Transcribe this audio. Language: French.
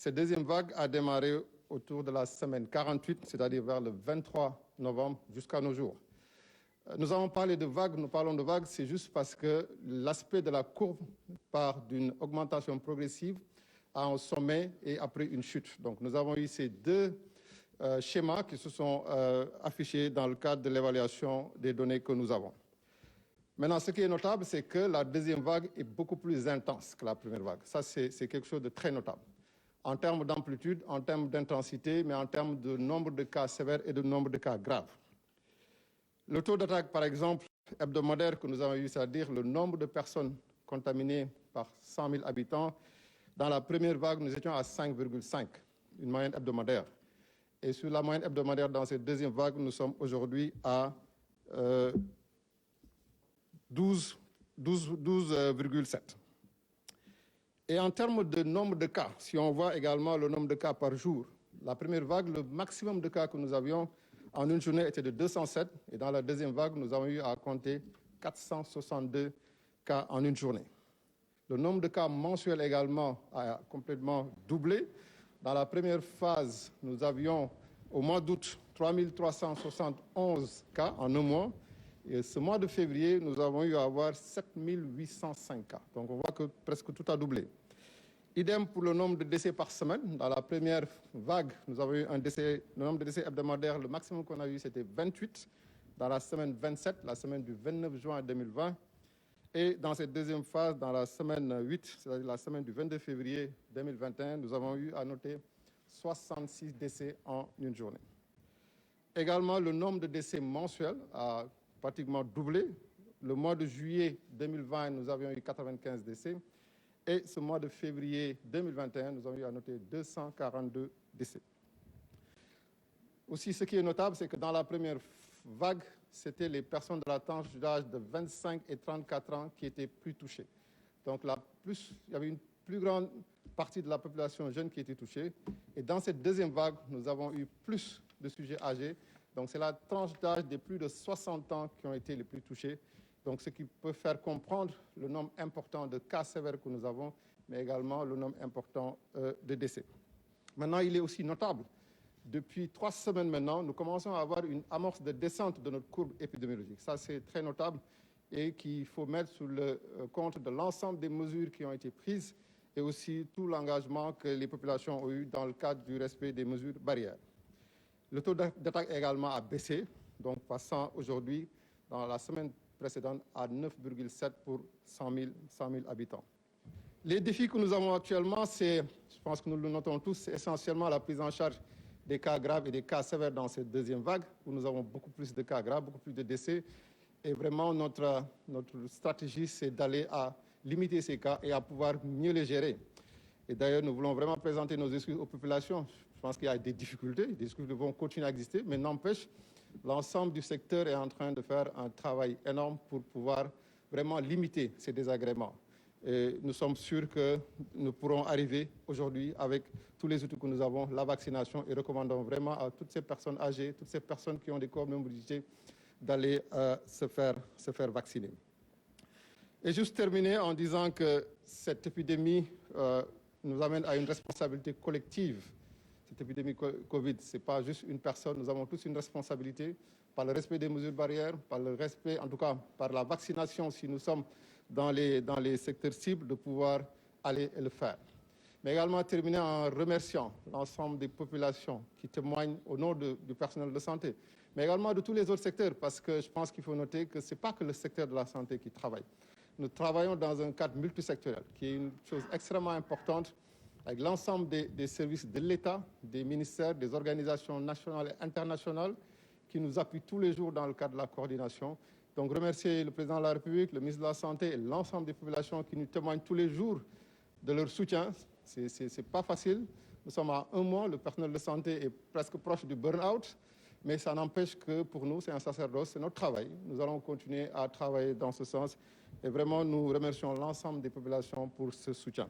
Cette deuxième vague a démarré autour de la semaine 48, c'est-à-dire vers le 23 novembre jusqu'à nos jours. Nous avons parlé de vagues, nous parlons de vagues, c'est juste parce que l'aspect de la courbe part d'une augmentation progressive à un sommet et après une chute. Donc nous avons eu ces deux schémas qui se sont affichés dans le cadre de l'évaluation des données que nous avons. Maintenant, ce qui est notable, c'est que la deuxième vague est beaucoup plus intense que la première vague. Ça, c'est quelque chose de très notable. En termes d'amplitude, en termes d'intensité, mais en termes de nombre de cas sévères et de nombre de cas graves. Le taux d'attaque, par exemple, hebdomadaire que nous avons eu, c'est-à-dire le nombre de personnes contaminées par 100 000 habitants, dans la première vague, nous étions à 5,5, une moyenne hebdomadaire. Et sur la moyenne hebdomadaire dans cette deuxième vague, nous sommes aujourd'hui à 12,7. Et en termes de nombre de cas, si on voit également le nombre de cas par jour, la première vague, le maximum de cas que nous avions en une journée était de 207. Et dans la deuxième vague, nous avons eu à compter 462 cas en une journée. Le nombre de cas mensuels également a complètement doublé. Dans la première phase, nous avions au mois d'août 3371 cas en un mois. Et ce mois de février, nous avons eu à avoir 7805 cas. Donc on voit que presque tout a doublé. Idem pour le nombre de décès par semaine. Dans la première vague, nous avons eu le nombre de décès hebdomadaires, le maximum qu'on a eu, c'était 28. Dans la semaine 27, la semaine du 29 juin 2020. Et dans cette deuxième phase, dans la semaine 8, c'est-à-dire la semaine du 22 février 2021, nous avons eu à noter 66 décès en une journée. Également, le nombre de décès mensuels a pratiquement doublé. Le mois de juillet 2020, nous avions eu 95 décès. Et ce mois de février 2021, nous avons eu à noter 242 décès. Aussi, ce qui est notable, c'est que dans la première vague, c'était les personnes de la tranche d'âge de 25 et 34 ans qui étaient plus touchées. Donc, il y avait une plus grande partie de la population jeune qui était touchée. Et dans cette deuxième vague, nous avons eu plus de sujets âgés. Donc, c'est la tranche d'âge des plus de 60 ans qui ont été les plus touchés. Donc, ce qui peut faire comprendre le nombre important de cas sévères que nous avons, mais également le nombre important de décès. Maintenant, il est aussi notable. Depuis 3 semaines maintenant, nous commençons à avoir une amorce de descente de notre courbe épidémiologique. Ça, c'est très notable et qu'il faut mettre sous le compte de l'ensemble des mesures qui ont été prises et aussi tout l'engagement que les populations ont eu dans le cadre du respect des mesures barrières. Le taux d'attaque également a baissé, donc passant aujourd'hui, dans la semaine précédente, à 9,7 pour 100 000 habitants. Les défis que nous avons actuellement, je pense que nous le notons tous, c'est essentiellement la prise en charge des cas graves et des cas sévères dans cette deuxième vague, où nous avons beaucoup plus de cas graves, beaucoup plus de décès. Et vraiment, notre stratégie, c'est d'aller à limiter ces cas et à pouvoir mieux les gérer. Et d'ailleurs, nous voulons vraiment présenter nos excuses aux populations. Je pense qu'il y a des difficultés vont continuer à exister, mais n'empêche, l'ensemble du secteur est en train de faire un travail énorme pour pouvoir vraiment limiter ces désagréments. Et nous sommes sûrs que nous pourrons arriver aujourd'hui avec tous les outils que nous avons, la vaccination, et recommandons vraiment à toutes ces personnes âgées, toutes ces personnes qui ont des comorbidités, d'aller se faire vacciner. Et juste terminer en disant que cette épidémie nous amène à une responsabilité collective. Cette épidémie Covid, ce n'est pas juste une personne, nous avons tous une responsabilité par le respect des mesures barrières, par le respect, en tout cas par la vaccination, si nous sommes dans les secteurs cibles, de pouvoir aller et le faire. Mais également terminer en remerciant l'ensemble des populations qui témoignent au nom du personnel de santé, mais également de tous les autres secteurs, parce que je pense qu'il faut noter que ce n'est pas que le secteur de la santé qui travaille. Nous travaillons dans un cadre multisectoriel, qui est une chose extrêmement importante, avec l'ensemble des services de l'État, des ministères, des organisations nationales et internationales, qui nous appuient tous les jours dans le cadre de la coordination. Donc remercier le président de la République, le ministre de la Santé et l'ensemble des populations qui nous témoignent tous les jours de leur soutien. C'est pas facile. Nous sommes à 1 mois, le personnel de santé est presque proche du burn-out, mais ça n'empêche que pour nous, c'est un sacerdoce, c'est notre travail. Nous allons continuer à travailler dans ce sens. Et vraiment, nous remercions l'ensemble des populations pour ce soutien.